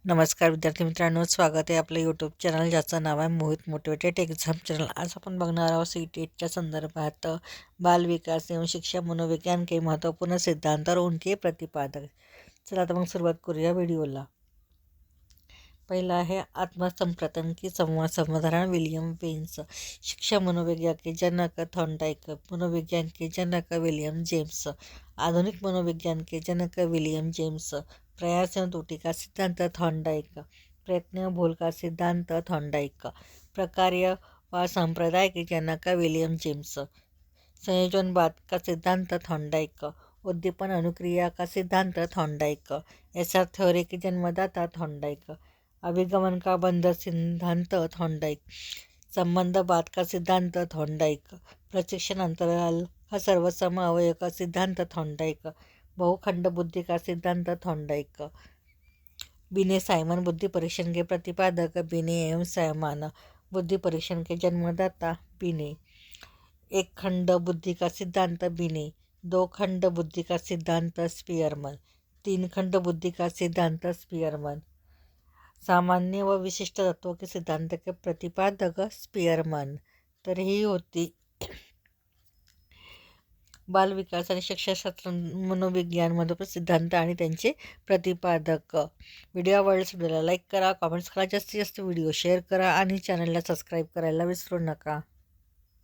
नमस्कार विद्यार्थी मित्रांनो, स्वागत आहे आपलं यूट्यूब चॅनल ज्याचं नाव आहे मोहित मोटिवेटेड एक्झाम चॅनल। आज आपण बघणार आहोत सी-टेटच्या संदर्भात बालविकास एवं शिक्षा मनोविज्ञान के महत्त्वपूर्ण सिद्धांत और उनके प्रतिपादक। चला तर मग सुरुवात करूया व्हिडिओला। पहिला आहे आत्मसंप्रतन की संवाद समाधान विलियम वेन्स। शिक्षा मनोविज्ञान के जनक थॉर्नडाइक, मनोविज्ञान के जनक विलियम जेम्स, आधुनिक मनोविज्ञान के जनक विलियम जेम्स। प्रयास एवं त्रुटि का सिद्धांत थॉर्नडाइक, प्रयत्न भूल का सिद्धांत थॉर्नडाइक, प्रकार्य व संप्रदाय के जनक विलियम जेम्स, संयोजनवाद का सिद्धांत थॉर्नडाइक, उद्दीपन अनुक्रिया का सिद्धांत थॉर्नडाइक, एसआर थ्योरी के जन्मदाता थॉर्नडाइक, अभिगमन का बंध सिद्धांत थॉर्नडाइक, संबंधवाद का सिद्धांत थॉर्नडाइक, प्रशिक्षण अंतराल का सर्वसम अवयव का सिद्धांत थॉर्नडाइक, बहुखंड बुद्धि का सिद्धांत थॉर्नडाइक, बिने साइमन बुद्धि परीक्षण के प्रतिपादक बिने एवं साइमन, बुद्धि परीक्षण के जन्मदाता बिने, एक खंड बुद्धि का सिद्धांत बिने, दो खंड बुद्धि का सिद्धांत स्पीयरमन, तीन खंड बुद्धि का सिद्धांत स्पीयरमन, सामान्य व विशिष्ट तत्वों के सिद्धांत के प्रतिपादक स्पीयरमन। तर ही होती बालविकास आणि शिक्षाशास्त्र मनोविज्ञान मधोपर सिद्धांत आणि त्यांचे प्रतिपादक। व्हिडिओ आवडल्यास व्हिडिओला लाईक करा, कॉमेंट्स करा, जास्तीत जास्त व्हिडिओ शेअर करा आणि चॅनलला सबस्क्राईब करायला विसरू नका।